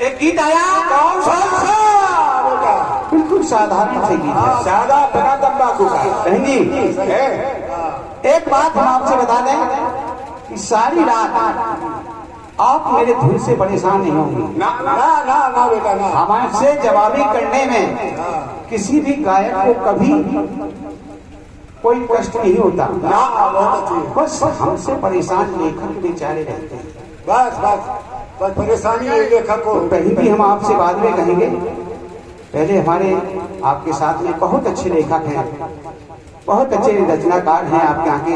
एक गीत आया, कौन सा बेटा? बिल्कुल साधारण से गीत है, सादा बिना तंबाकू का। बहन जी एक बात हम आपसे बता दें कि सारी रात आप मेरे धुन से परेशान नहीं होंगे। ना ना ना ना बेटा ना। हमारे जवाबी करने में किसी भी गायक को कभी कोई कष्ट नहीं होता ना, बहुत अच्छी। बस हमसे परेशान लेखक बेचारे रहते हैं। बस बस बस परेशानी है लेखक को। कहीं भी हम आपसे बाद में कहेंगे, पहले हमारे आपके साथ में बहुत अच्छे लेखक हैं, बहुत अच्छे रचनाकार हैं आपके यहाँ के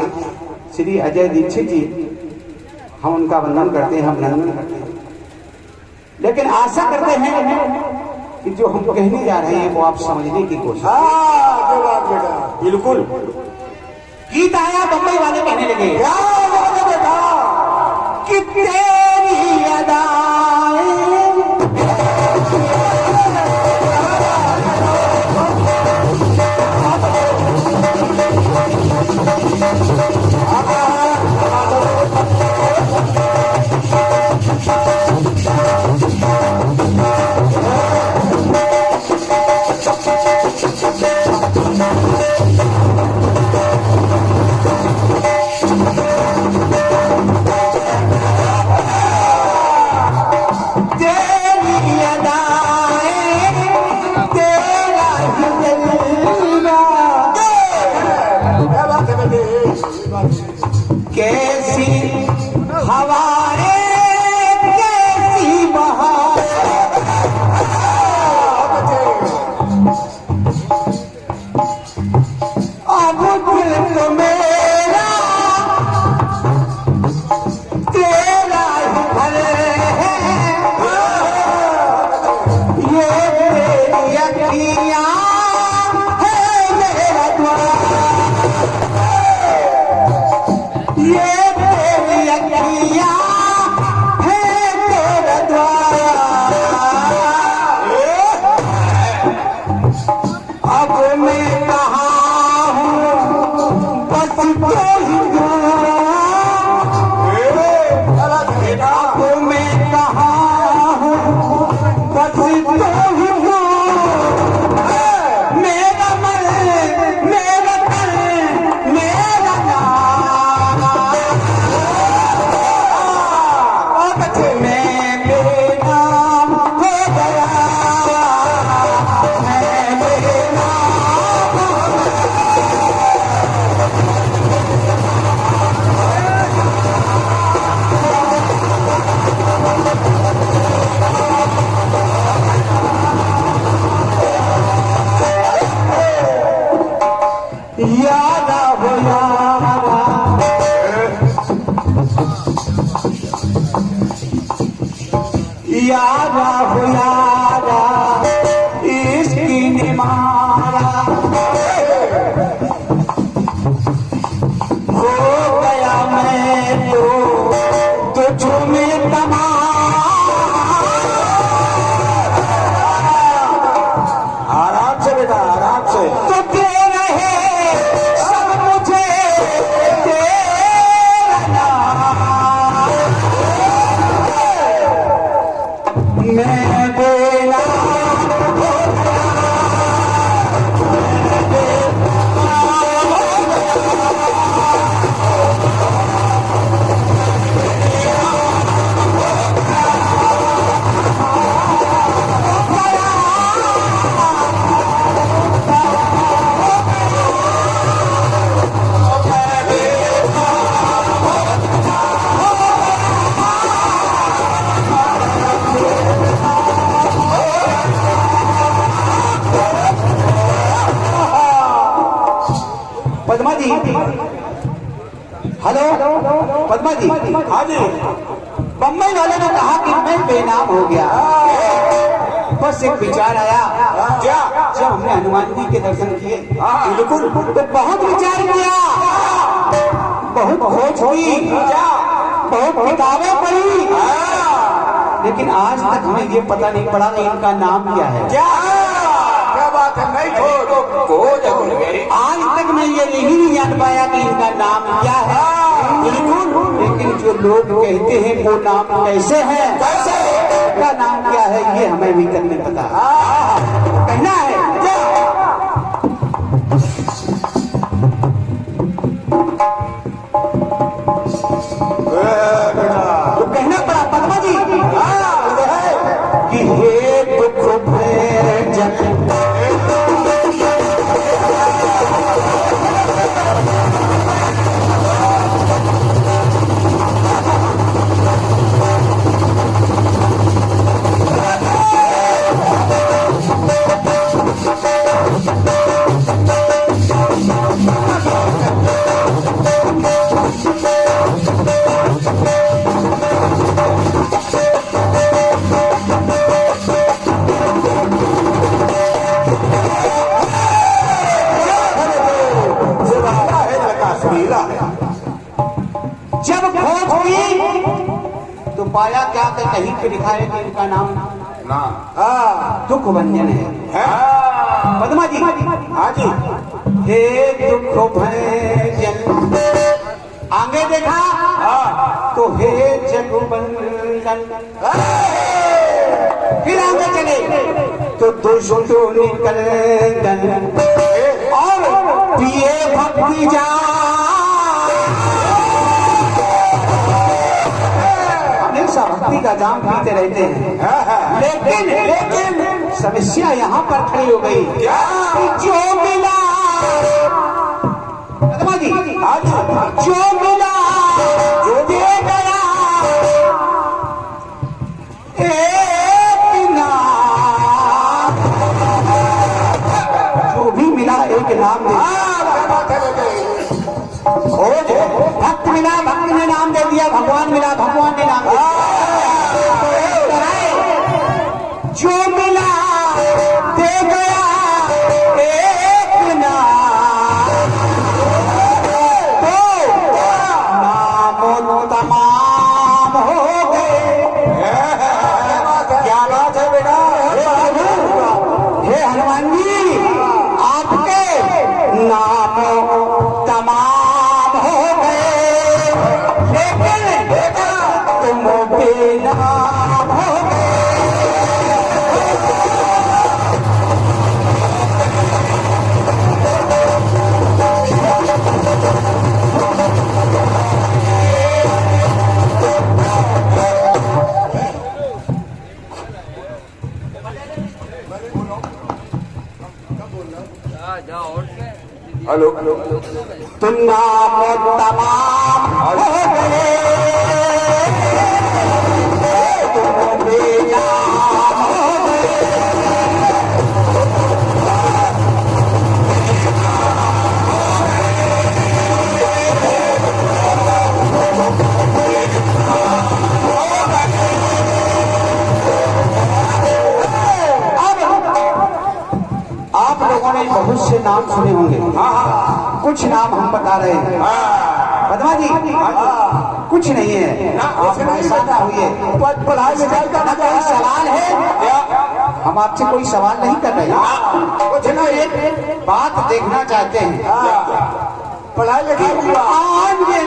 श्री अजय दीक्षित जी। हम उनका वंदन करते हैं, हम नंदन करते हैं, लेकिन आशा करते हैं कि जो हम कहने जा रहे हैं वो आप समझने की कोशिश। हाँ बात बेटा बिल्कुल। गीत आया, बम्बई वाले कहने लगे क्या बेटा कि तेरी अदाएं कैसी हवाएं कैसी बहार, अब दिल तो मेरा तेरा ही घर है, ये तेरी अखियां है मेरा द्वार, ये तेरी अखियां है तेरा द्वार। अब मैं कहाँ हूँ बस तो ही हूँ, अब मैं कहाँ हूँ बस तो ही हूँ, मेरा मन मेरा तन मेरा नाम, मैं बेनाम हो गया, मैं बेनाम हो गया। यारा हो यारा, यारा हो यारा, इसकी निमारा हो गया, मैं तो तुझ में तमाम। आराम से बेटा आराम से। तो दे रहे सब मुझे तेरा नाम, मैं बेनाम हो गया, मैं बेनाम हो पद्मा जी, हेलो पद्मा जी। हाँ जी। बम्बई वाले ने कहा कि मैं बेनाम हो गया, बस एक विचार आया, क्या? जब हमने हनुमान जी के दर्शन किए बिल्कुल। तो बहुत विचार किया, बहुत खोज हुई, बहुत किताबें पढ़ी, लेकिन आज तक हमें ये पता नहीं पड़ा कि इनका नाम क्या है। क्या बात है? नहीं खोज आज तक मैं ये नहीं जान पाया कि इनका नाम क्या है। बिल्कुल, लेकिन जो लोग कहते हैं वो नाम कैसे है, कैसे का नाम क्या है ये हमें भी करने पता कहना है तो कहना पड़ा पद्मा जी कि हे दुख भंजन जब खोज हुई तो पाया क्या कि कहीं पे लिखा है कि इनका नाम दुख भंजन है पद्मा जी हाँ जी हे दुख भंजन आगे देखा तो हे जगबंधन फिर आगे चले तो दुष्टो निकंदन और पिए भक्ति जा भक्ति का जाम पीते रहते हैं लेकिन समस्या यहाँ पर खड़ी हो गई जो मिला पद्मा जी जो मिला जो दे गया एक नाम जो भी मिला एक नाम दे खोज भक्त मिला भक्त ने नाम दे दिया भगवान मिला भगवान ने नाम दे दिया जो मिला दे गया एक नाम तो नाम तमाम हो गए क्या बात है बेटा हे हनुमान जी आपके नाम तमाम हो गए लेकिन तुम बेनाम हो गए हेलो तुम नाम तमाम हो गए तुम बेनाम हो आप लोगों ने बहुत से नाम सुने होंगे कुछ नाम हम बता रहे हैं पद्मा जी कुछ नहीं है आप ऐसा ना हुई पढ़ाई लिखाई का कोई सवाल है हम आपसे कोई सवाल नहीं कर रहे कुछ ना एक बात देखना चाहते हैं पढ़ाई लिखाई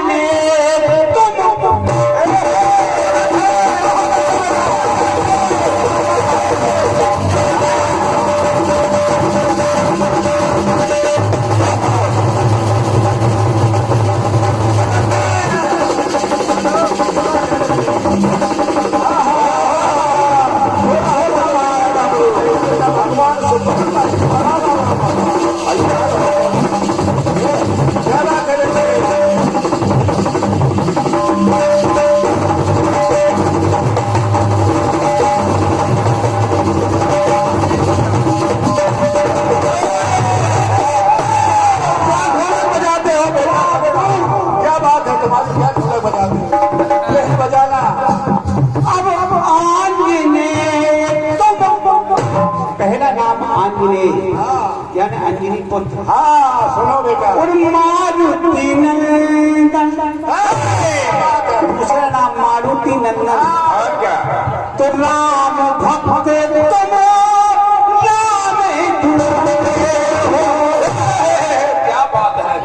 पहला नाम आंजनेय यानी अंजनी पुत्र सुनो बेटा और मारुति नंदन दूसरा नाम मारुति नंदन तो राम भक्त तुम राम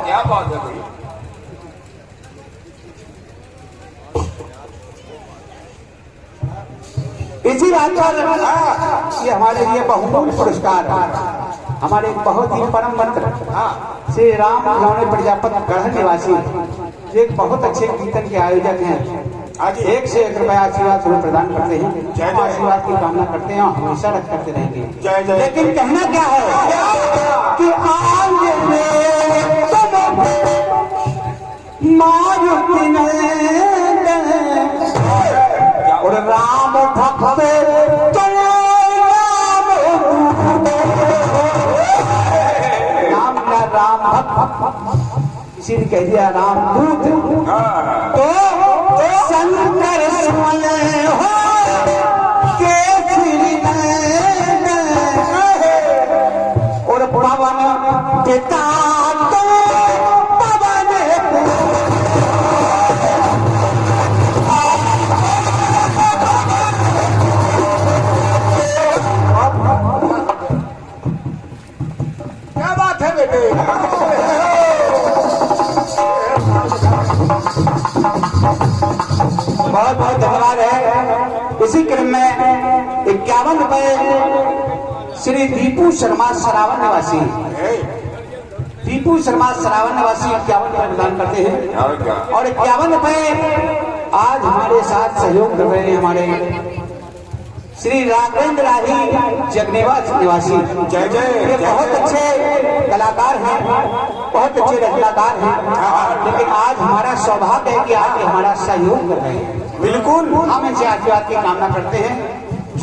क्या बात है भाई इसी बात पर ये हमारे लिए बहुमूल्य पुरस्कार, हमारे बहुत ही परम मित्र श्री राम लौने प्रजापति गढ़ निवासी एक बहुत अच्छे कीर्तन के आयोजक हैं। आज 1 से 1 रुपया आशीर्वाद तुम्हें प्रदान करते हैं। हम आशीर्वाद की कामना करते हैं और हमेशा रख करते रहेंगे। लेकिन कहना क्या है कि आज और राम भक्त राम भक्त इसी ने कह दिया राम दूत तो शंकर हो के और पवन पिता तो पवन क्या बात है बेटे। बहुत बहुत धन्यवाद है। इसी क्रम में 51 रुपए श्री दीपू शर्मा सरावन निवासी, दीपू शर्मा सरावन निवासी 51 रुपए प्रदान करते हैं। और 51 रुपए आज हमारे साथ सहयोग कर रहे हैं हमारे श्री राघवेंद्र राही जगनेवा निवासी। जय जय। ये बहुत अच्छे कलाकार हैं, बहुत अच्छे रचनाकार हैं, लेकिन आज हमारा सौभाग्य है कि आज हमारा सहयोग कर रहे हैं। बिल्कुल हम इनसे आशीर्वाद की कामना करते हैं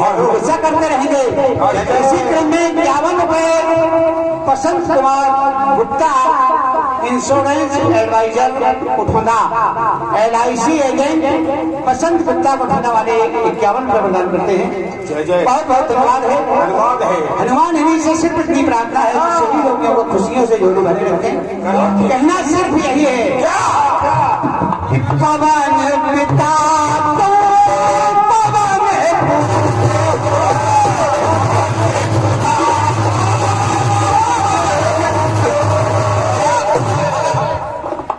और ऐसा करते रहेंगे। इसी क्रम में 51 रुपए Basant Kumar Gupta insurance advisor Uthaunda LIC agent Basant Gupta Uthaunda वाले 51 रुपए प्रदान करते हैं। जय जय। बहुत बहुत धन्यवाद है। धन्यवाद है। हनुमान इन्हीं से सिर्फ इतनी प्रार्थना है कि सभी लोगों को खुशियों से जोड़े भरे रखें। कहना सिर्फ यही है कि पवन पिता तो पवन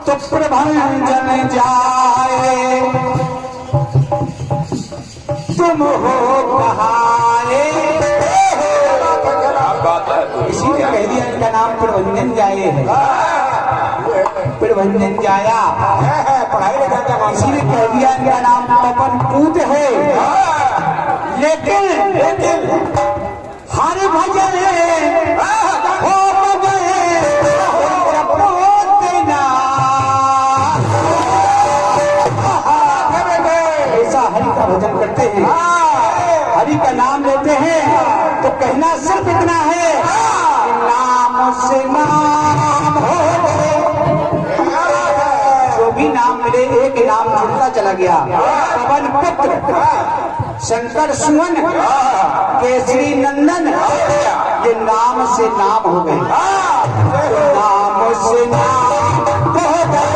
तो प्रभंजन जाए तुम हो कहाए। इसी ने कह दिया इनका नाम प्रभंजन जाए है, प्रभंजन जाया। पढ़ाई लिखाई का इसी ने कह दिया इनका नाम पवन पूत है। लेकिन हर भजन हो ऐसा हरि का भजन करते हैं, हरि का नाम लेते हैं। तो कहना सिर्फ इतना है कि नाम से नाम हो गए। जो भी नाम मिले एक नाम जुड़ता चला गया। पवन पुत्र शंकर सुमन केसरी नंदन ये नाम से नाम हो गए। नाम से नाम हो गए।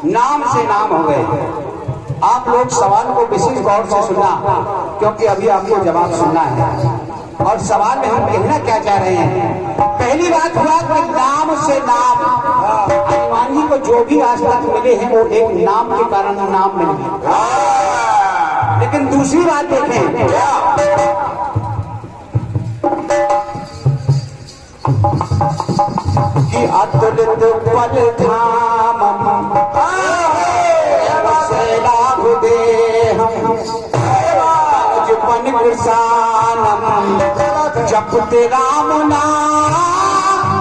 नाम से नाम हो गए। आप लोग सवाल को विशेष गौर से सुनना, क्योंकि अभी आपको जवाब सुनना है। और सवाल में हम कहना क्या चाह रहे हैं। पहली बात हुआ कि नाम से नाम, हनुमान जी को जो भी आज तक मिले हैं वो एक नाम के कारण नाम मिल गए। लेकिन दूसरी बात देखें कि अतुलित पद धाम पन कृषानम जपते राम नाम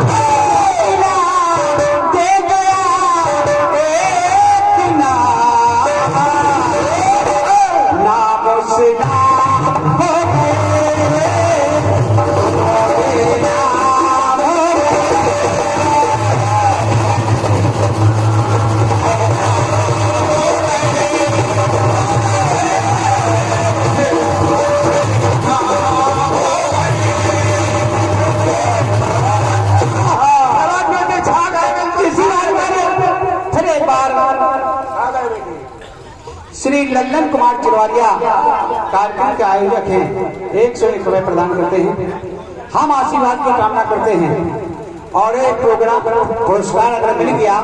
दे गया एक नाम से नाम हो लल्लन कुमार चिरवालिया कार्यक्रम के आयोजक हैं, 101 रुपए प्रदान करते हैं। हम आशीर्वाद की कामना करते हैं और एक प्रोग्राम पुरस्कार अगर मिल गया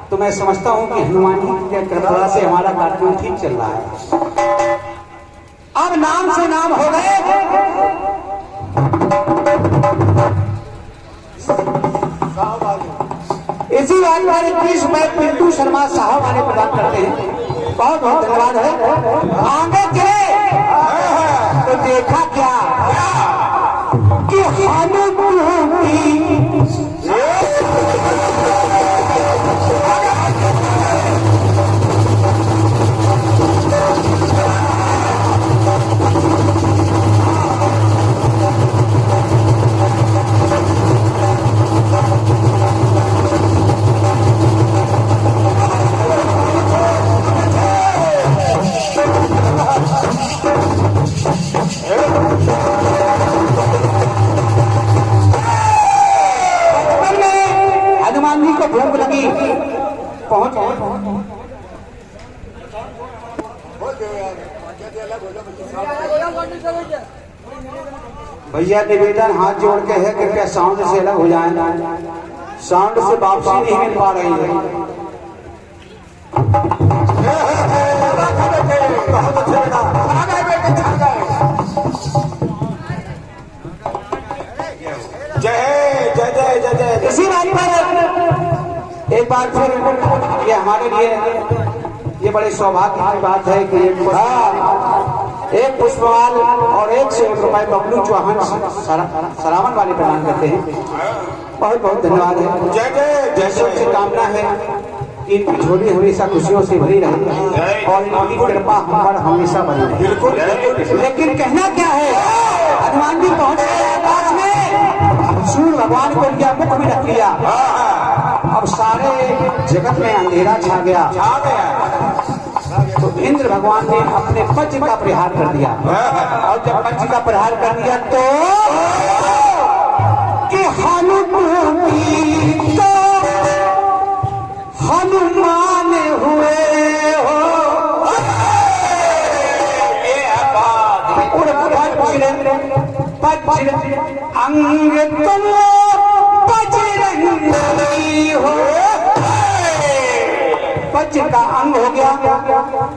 तो मैं समझता हूं कि हनुमान जी के कृपा से हमारा कार्यक्रम ठीक चल रहा है। अब नाम से नाम हो गए। इसी बात पर 21 रुपए पिंटू शर्मा साहब वाले प्रदान करते हैं। बहुत बहुत धन्यवाद है। आगे चले तो देखा क्या कि हनुमान जी को भूख लगी, पहुंच भैया निवेदन हाथ जोड़ के है, कृपया साउंड से अलग हो जाए। साउंड से वापसी नहीं मिल पा रही है। जय जय जय जय जय। इसी बात पर एक बार फिर ये हमारे लिए ये बड़े सौभाग्य की बात है कि एक पुष्पमाल और 101 रुपए बबलू चौहान सरावन वाले प्रदान करते हैं। बहुत बहुत धन्यवाद है। जय जय जय सबसे कामना है कि इनकी झोली हमेशा खुशियों से भरी रहे और इनकी कृपा हम पर हमेशा बनी रहे। बिल्कुल। लेकिन कहना क्या है, हनुमान जी पहुंच गए आकाश में, सूर्य भगवान को लिया मुख में रख लिया। अब सारे जगत में अंधेरा छा गया। तो इंद्र भगवान ने अपने वज्र का प्रहार कर दिया और जब वज्र का प्रहार कर दिया तो कि हनुमान हुए हो। वज्र अंग तुम बजरंगी हो। वज्र का अंग हो गया,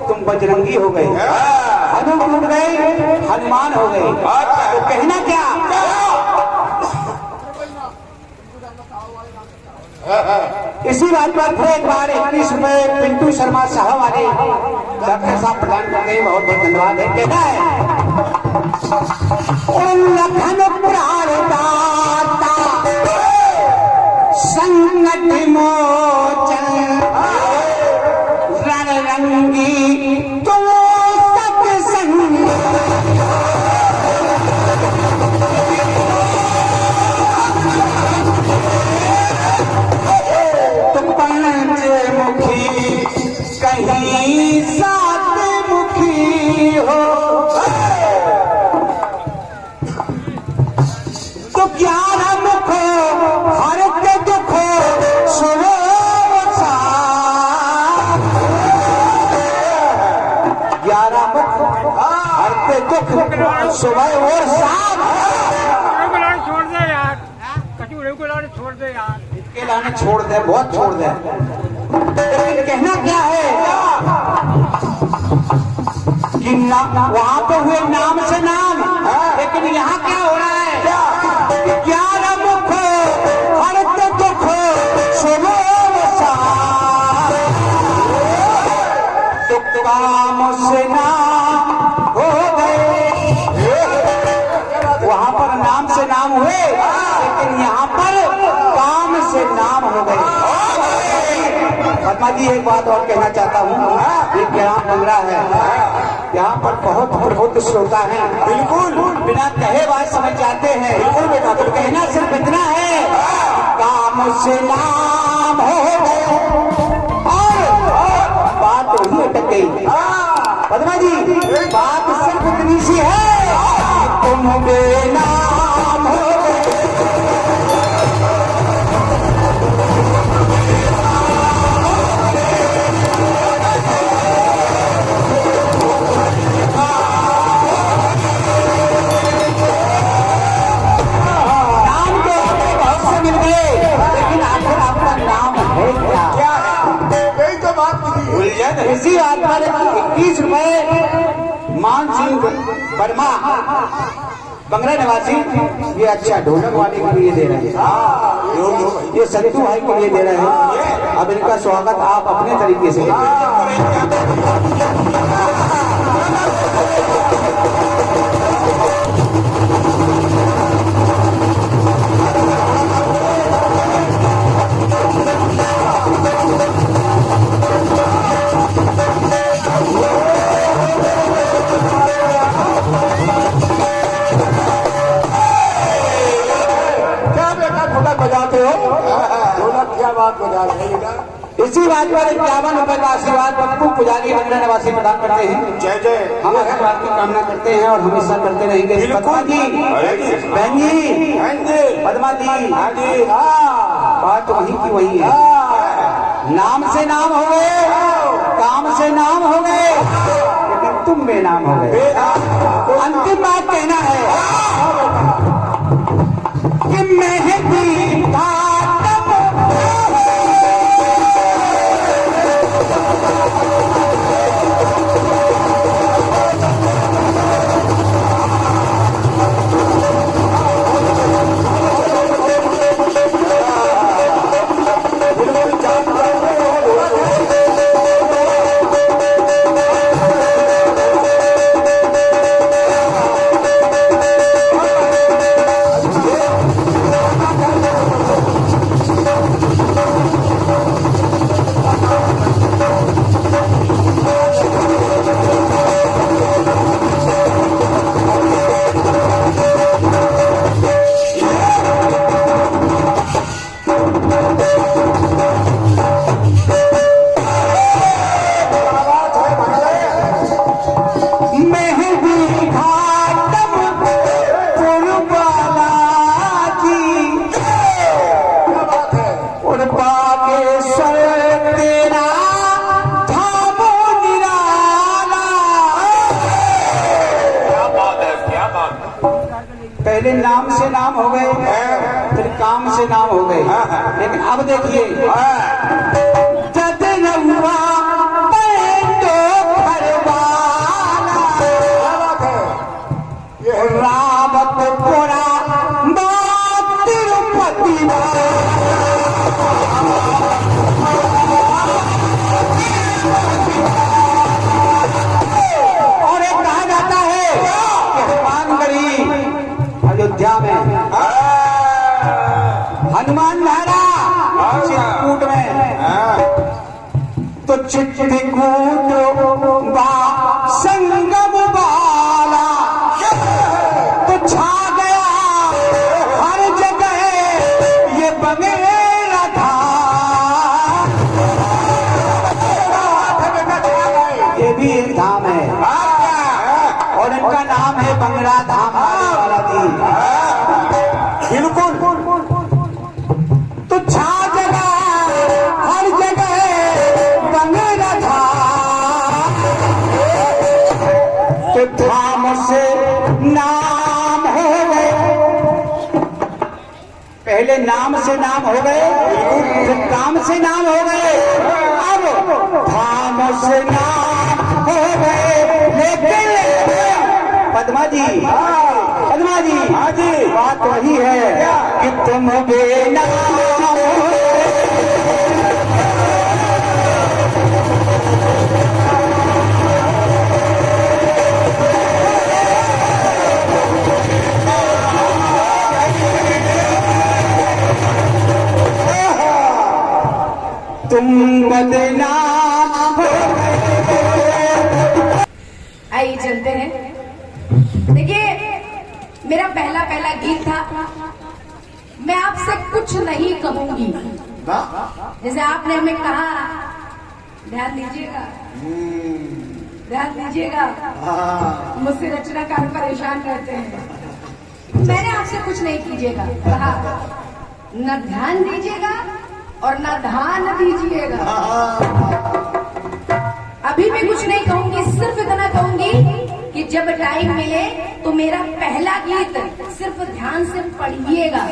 तुम बजरंगी हो गए, हनु टूट गए, हनुमान हो गए। तो कहना क्या, इसी बात पर फिर एक बार 21 रुपए पिंटू शर्मा साहब वाले डॉक्टर साहब प्रदान करते हैं। बहुत बहुत धन्यवाद है। कहना है लखन प्राण दाता संकट मोचन रणरंगी तुम सत्संग तुम पंचमुखी कहीं सात मुखी हो। तो 11 मुख हरते दुख सुनो 11 मुख हरते दुख सुबह और शाम। छोड़ दे यार, कचूड़े को लाने छोड़ दे यार, इसके लाने छोड़ दे, बहुत छोड़ दे। लेकिन कहना क्या है कि वहां तो हुए नाम से नाम, लेकिन यहाँ क्या हो रहा है, 11 मुख हरते दुख सुनो शाम। तो काम से नाम हो गए, वहां पर नाम से नाम हुए, लेकिन यहाँ पर काम से नाम हो गए। पद्मा जी एक बात और कहना चाहता हूँ, ये ग्राम बंगला है, यहाँ पर बहुत प्रबुद्ध श्रोता है, बिल्कुल बिना कहे बात समझ जाते हैं। बिल्कुल बेटा, तो कहना सिर्फ इतना है, काम से नाम हो गए और बात वही अटक गई। पद्मा जी बात सिर्फ इतनी सी है, तुम बेनाम हो गए। वर्मा बंगला निवासी, ये अच्छा ढोलक वाले के लिए दे रहे हैं, ये संतू भाई के लिए दे रहे हैं। अब इनका स्वागत आप अपने तरीके से बजाते हो ढोलक, क्या बात बजा रहे हैं। इसी बात पर 51 रुपए का आशीर्वाद पप्पू पुजारी बंगला निवासी प्रदान करते हैं। जय जय। हम हर बात की कामना करते हैं और हमेशा करते रहेंगे। पद्मा जी, बहन जी, पद्मा जी, हाँ जी, बात वही की वही है। नाम से नाम हो गए, काम से नाम हो गए, लेकिन तुम बेनाम हो गए। अंतिम बात कहना है कि मेहंदी का पहले नाम से नाम हो गए, फिर काम से नाम हो गए, लेकिन अब देखिए रावत पोड़ा तिरुपति और एक कहा जाता है कि हनुमानगढ़ी अयोध्या में हनुमान लहरा चित्रकूट में, तो चित्रकूट बा संगम वाला तो छा गया हर जगह ये बंगला था। ये भी एक धाम है और इनका नाम है बंगला धाम वाला थी। बिल्कुल तो छा जगह हर जगह बंगला था, तो धाम से नाम हो गए, पहले नाम से नाम हो गए, फिर काम से नाम हो गए, अब धाम से नाम हो गए। लेकिन पद्मा जी, पद्मा जी, हाँ जी, बात वही है कि तुम बेनाम तुम बदनाम हो गए। आइए चलते हैं। देखिए, मेरा पहला गीत था, मैं आपसे कुछ नहीं कहूंगी, जैसे आपने हमें कहा, ध्यान दीजिएगा, ध्यान दीजिएगा, मुझसे रचनाकार परेशान रहते हैं। मैंने आपसे कुछ नहीं कीजिएगा कहा, न ध्यान दीजिएगा और न ध्यान दीजिएगा। अभी भी कुछ नहीं कहूंगी, सिर्फ इतना कहूंगी कि जब टाइम मिले तो मेरा पहला गीत सिर्फ ध्यान से पढ़िएगा,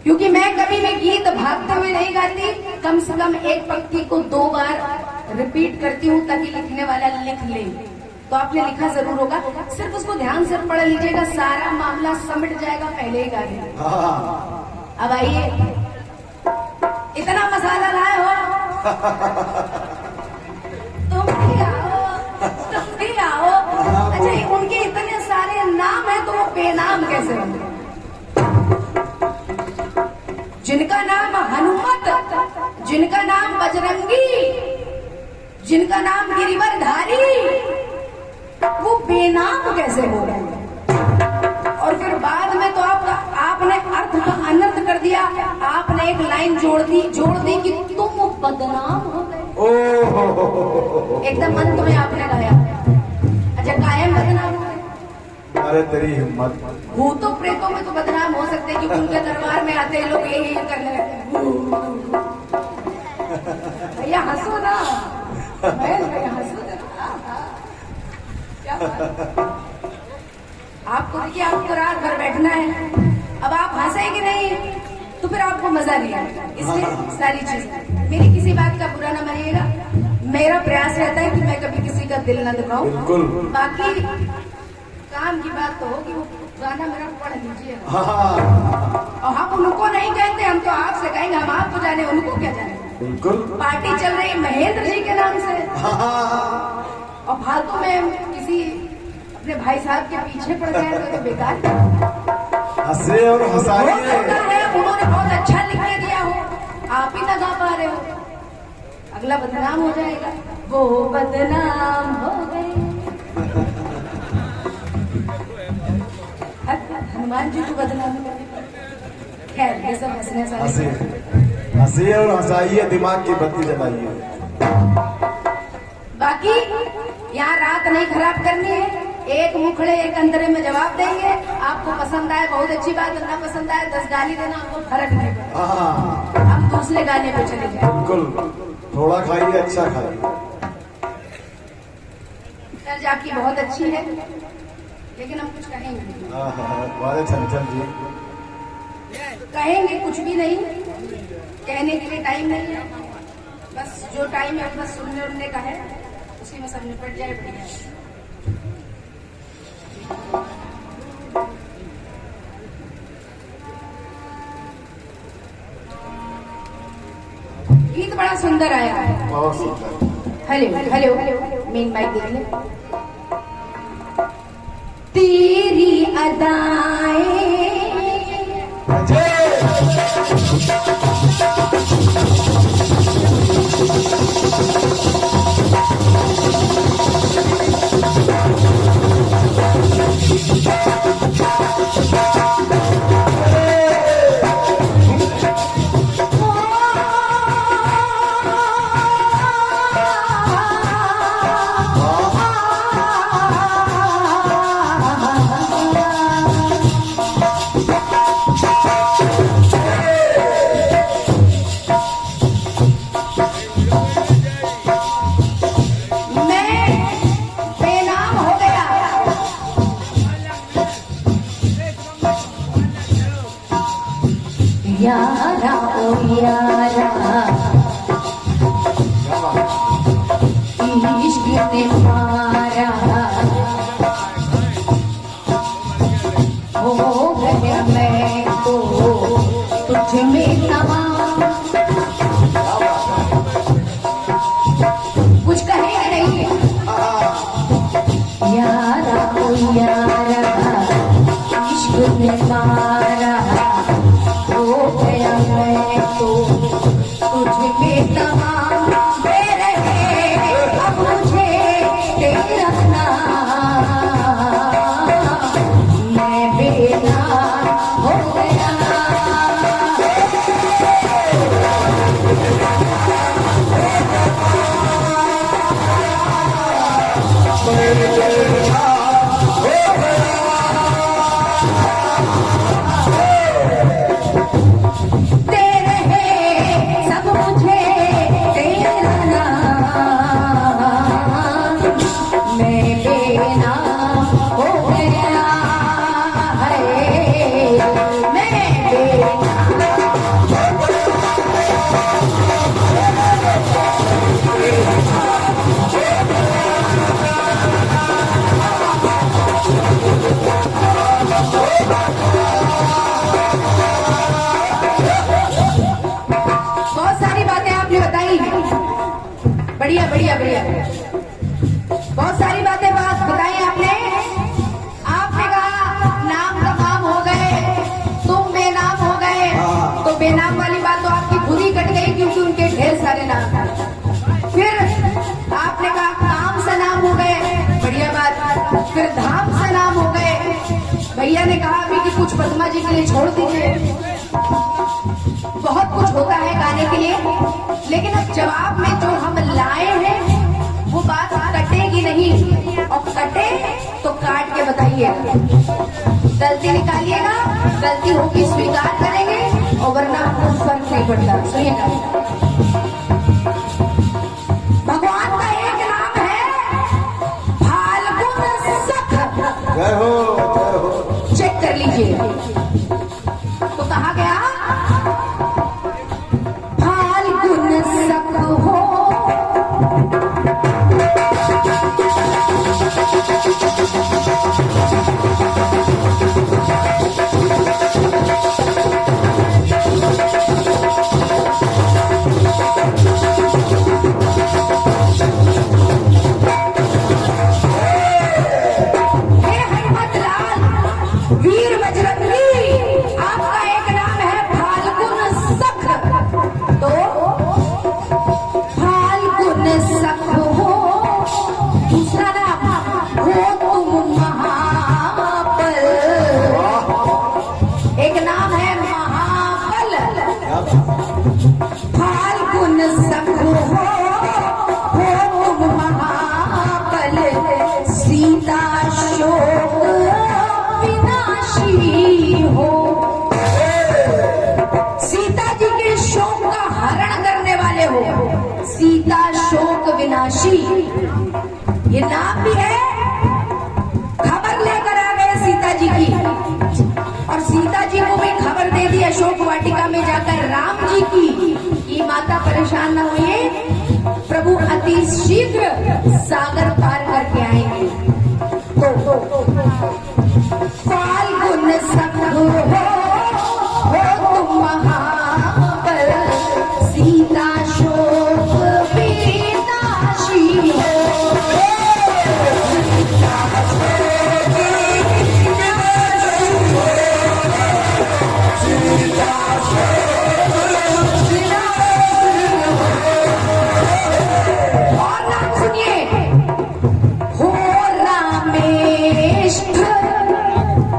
क्योंकि मैं कभी भी गीत भागते हुए नहीं गाती। कम से कम एक पंक्ति को 2 बार रिपीट करती हूँ ताकि लिखने वाला लिख ले। तो आपने लिखा जरूर होगा, सिर्फ उसको ध्यान से पढ़ लीजिएगा, सारा मामला समझ जाएगा पहले ही गाने में। अब आइए, इतना मसाला लाए हो, तुम भी आओ। अच्छा, उनके इतने सारे नाम है तो वो बेनाम कैसे होंगे? जिनका नाम हनुमत, जिनका नाम बजरंगी, जिनका नाम गिरिवरधारी, वो बेनाम कैसे हो गए? और फिर बाद में तो आपने अर्थ का अनर्थ कर दिया। आपने एक लाइन जोड़ दी कि तुम बदनाम हो गए। एकदम अंत में आपने गाया। अच्छा, कायम बदनाम हो गए? अरे तेरी हिम्मत। भूतों प्रेतों में तो बदनाम हो सकते हैं, क्योंकि उनके दरबार में आते लोग यही करने लगते। भैया हंसो ना, भैया हंसो ना। आपको देखिए, आपको रात भर बैठना है, अब आप हंसेंगे नहीं तो फिर आपको मजा नहीं आएगा। इसलिए सारी चीज, मेरी किसी बात का बुरा ना मानिएगा। मेरा प्रयास रहता है कि मैं कभी किसी का दिल न दुखाऊं। बाकी काम की बात तो होगी, वो गाना मेरा पढ़ लीजिए। और हम उनको नहीं कहते, हम तो आपसे कहेंगे, हम आपको जाने, उनको क्या जाने। बिल्कुल। पार्टी चल रही महेंद्र जी के नाम से, और फालतू में किसी अपने भाई साहब के पीछे पड़ गए तो बेकार। हंसे और हंसाइए। उन्होंने बहुत अच्छा लिख के दिया हो, आप ही ना गा पा रहे हो, अगला बदनाम हो जाएगा। वो बदनाम हो गए। हनुमान जी को बदनाम हो गए। खैर, ये सब हंसिए और हंसाइए, दिमाग की बत्ती जलाइए। बाकी यहाँ रात नहीं खराब करनी है, एक मुखड़े एक अंतरे में जवाब देंगे। आपको पसंद आए बहुत अच्छी बात, ना पसंद आए 10 गाली देना, हमको फर्क नहीं पड़ता। हम दूसरे गाने पे चले जाए। बिल्कुल, थोड़ा खाइए, अच्छा खाइए। जाकी बहुत अच्छी है, लेकिन हम कुछ कहेंगे नहीं। चंचल जी कहेंगे कुछ भी नहीं, कहने के लिए टाइम नहीं है। बस जो टाइम है बस सुनने उनने का है, उसी में सब निपट जाए, बढ़िया है। गीत बड़ा सुंदर आया है, बहुत सुंदर। Hello hello hello, main mike देख ले। तेरी अदाएं यारा ओ यारा, इश्क ने मारा, हो गया मैं तो तुझ में तमा। कुछ कहे नहीं यारा ओ यारा, इश्क ने मारा, हो गया मैं तो तुझ में तमाम। मेरे अब मुझे तेरा नाम, मैं बेनाम हो गया। मैं पद्मा जी के लिए छोड़ दीजिए। बहुत कुछ होता है गाने के लिए, लेकिन अब जवाब में जो हम लाए हैं वो बात कटेगी नहीं, और कटे तो काट के बताइएगा। गलती निकालिएगा, गलती होगी स्वीकार करेंगे, और वरना आपको फर्क नहीं पड़ता। सुनिएगा, भगवान का एक नाम है फाल्गुन सख। जय हो, जय हो। चेक कर लीजिए, तो कहा गया फाल्गुन सख हो। वीर बजरंगी, आपका एक नाम है फाल्गुन सख, तो फाल्गुन सख हो। दूसरा नाम हो तुम महाबल, एक नाम है महाबल। फाल्गुन सख हो तुम महाबल, सीता शोक हो। सीता जी के शोक का हरण करने वाले हो, सीता शोक विनाशी, ये नाम भी है। खबर लेकर आ गए सीता जी की, और सीता जी को भी खबर दे दी अशोक वाटिका में जाकर राम जी की कि माता परेशान न हुई, प्रभु अति शीघ्र सागर पार करके आएंगे। तो फाल्गुन सख हो तुम महाबल, सीता शोक विनाशी हो। और नाम सुनिए, हो रामेष्ठ,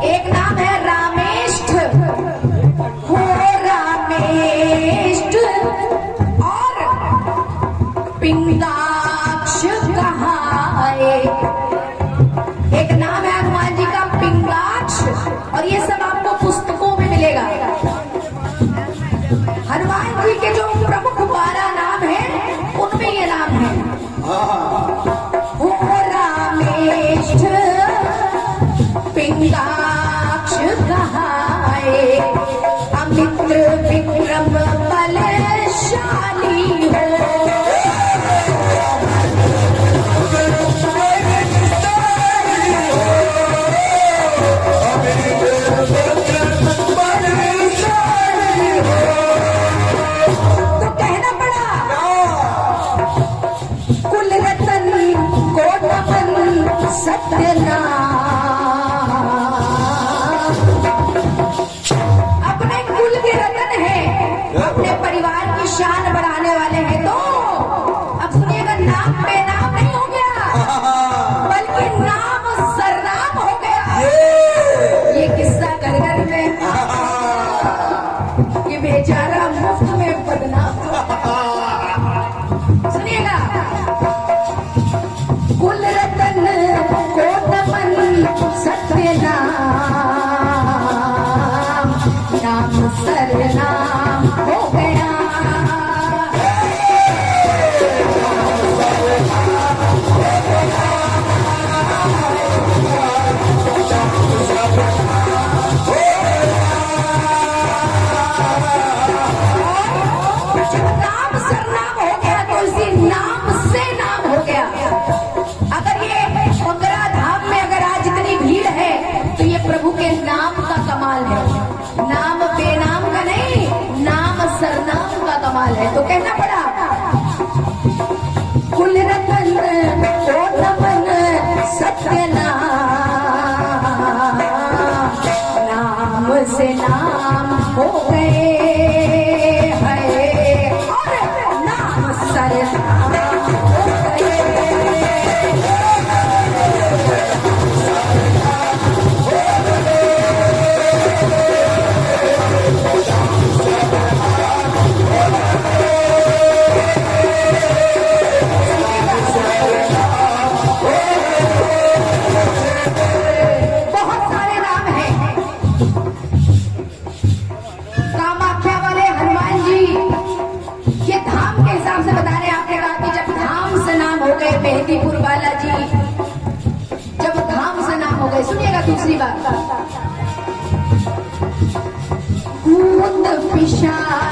एक नाम है रामेष्ठ, हो रामेष्ठ, और पिंगाक्ष कहाए, एक नाम है हनुमान जी का पिंगाक्ष, और ये सब आपको पुस्तकों में मिलेगा। हनुमान जी के जो प्रमुख 12 नाम हैं उनमें ये नाम है। हो रामेष्ठ पिंगाक्ष कहाए, अमित्र विक्रम बलशाली हो। तो कहना पड़ा कुल रतन को नमन सत्यनाम, अपने कुल के रतन है, अपने परिवार की शान बढ़ाने वाले हैं। तो अब सुनिएगा, नाम पे नाम नहीं हो गया, बल्कि नाम सरनाम हो गया। ये किस्सा घर घर में, ये बेचारा मुफ्त में बदनाम हो। सुनिएगा, कुल रतन को नमन सत्यनाम, नाम सरनाम हो गया। जब नाम सरनाम हो गया तो इसी नाम से नाम हो गया। अगर ये मंगरा धाम में अगर आज इतनी भीड़ है तो ये प्रभु के नाम का कमाल है, नाम बेनाम का नहीं, नाम सरनाम का कमाल है। तो कहना पड़ा कुल रतन को नमन सत्यनाम, नाम से नाम हो गए है, और नाम सरनाम हो गए। दूसरी बात, भूत पिशाच